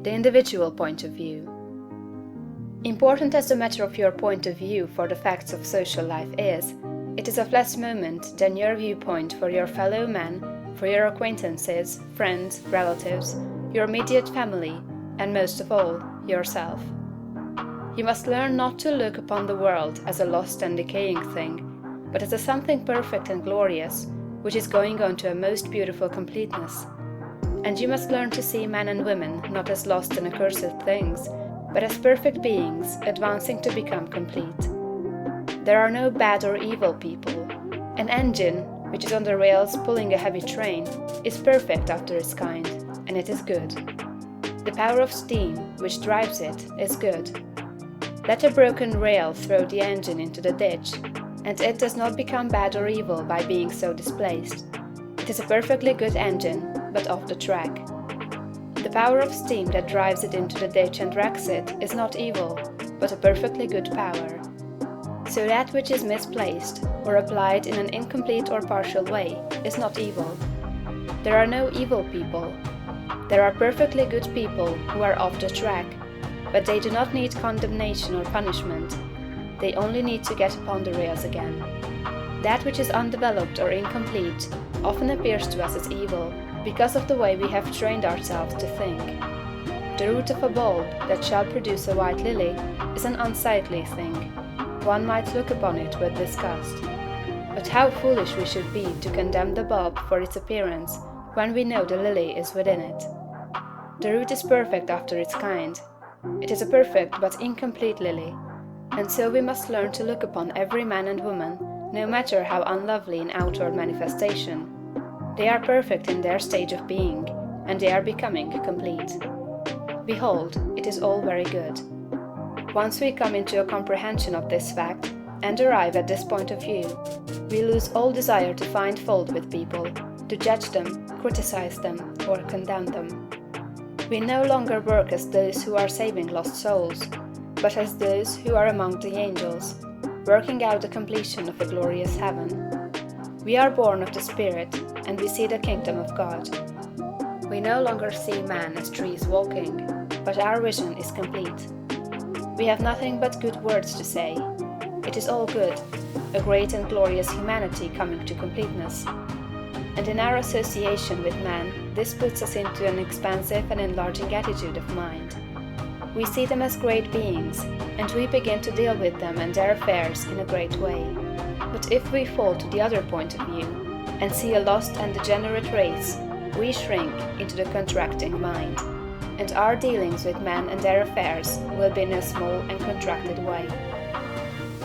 the individual point of view. Important as the matter of your point of view for the facts of social life is, it is of less moment than your viewpoint for your fellow men, for your acquaintances, friends, relatives, your immediate family, and most of all, yourself. You must learn not to look upon the world as a lost and decaying thing, but as a something perfect and glorious, which is going on to a most beautiful completeness. And you must learn to see men and women not as lost and accursed things, but as perfect beings advancing to become complete. There are no bad or evil people. An engine, which is on the rails pulling a heavy train, is perfect after its kind, and it is good. The power of steam, which drives it, is good. Let a broken rail throw the engine into the ditch, and it does not become bad or evil by being so displaced. It is a perfectly good engine, but off the track. The power of steam that drives it into the ditch and wrecks it is not evil, but a perfectly good power. So that which is misplaced, or applied in an incomplete or partial way, is not evil. There are no evil people. There are perfectly good people who are off the track, but they do not need condemnation or punishment. They only need to get upon the rails again. That which is undeveloped or incomplete often appears to us as evil, because of the way we have trained ourselves to think. The root of a bulb that shall produce a white lily is an unsightly thing. One might look upon it with disgust. But how foolish we should be to condemn the bulb for its appearance, when we know the lily is within it. The root is perfect after its kind. It is a perfect but incomplete lily, and so we must learn to look upon every man and woman, no matter how unlovely in outward manifestation. They are perfect in their stage of being, and they are becoming complete. Behold, it is all very good. Once we come into a comprehension of this fact, and arrive at this point of view, we lose all desire to find fault with people, to judge them, criticize them, or condemn them. We no longer work as those who are saving lost souls, but as those who are among the angels, working out the completion of a glorious heaven. We are born of the Spirit, and we see the kingdom of God. We no longer see man as trees walking, but our vision is complete. We have nothing but good words to say. It is all good, a great and glorious humanity coming to completeness. And in our association with man, this puts us into an expansive and enlarging attitude of mind. We see them as great beings, and we begin to deal with them and their affairs in a great way. But if we fall to the other point of view, and see a lost and degenerate race, we shrink into the contracting mind, and our dealings with men and their affairs will be in a small and contracted way.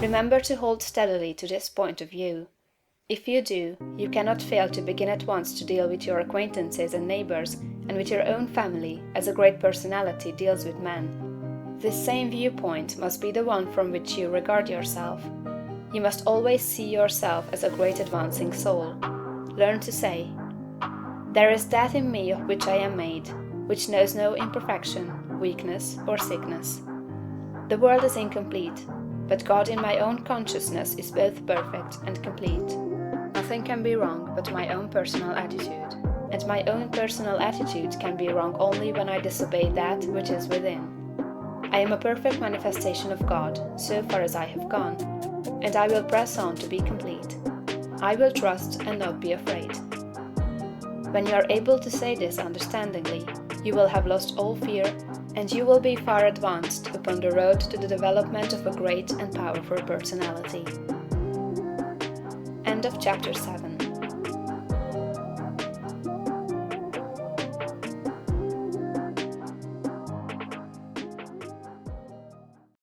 Remember to hold steadily to this point of view. If you do, you cannot fail to begin at once to deal with your acquaintances and neighbors and with your own family as a great personality deals with men. This same viewpoint must be the one from which you regard yourself. You must always see yourself as a great advancing soul. Learn to say, "There is that in me of which I am made, which knows no imperfection, weakness, or sickness. The world is incomplete, but God in my own consciousness is both perfect and complete. Nothing can be wrong but my own personal attitude, and my own personal attitude can be wrong only when I disobey that which is within. I am a perfect manifestation of God, so far as I have gone, and I will press on to be complete. I will trust and not be afraid." When you are able to say this understandingly, you will have lost all fear, and you will be far advanced upon the road to the development of a great and powerful personality. End of chapter 7.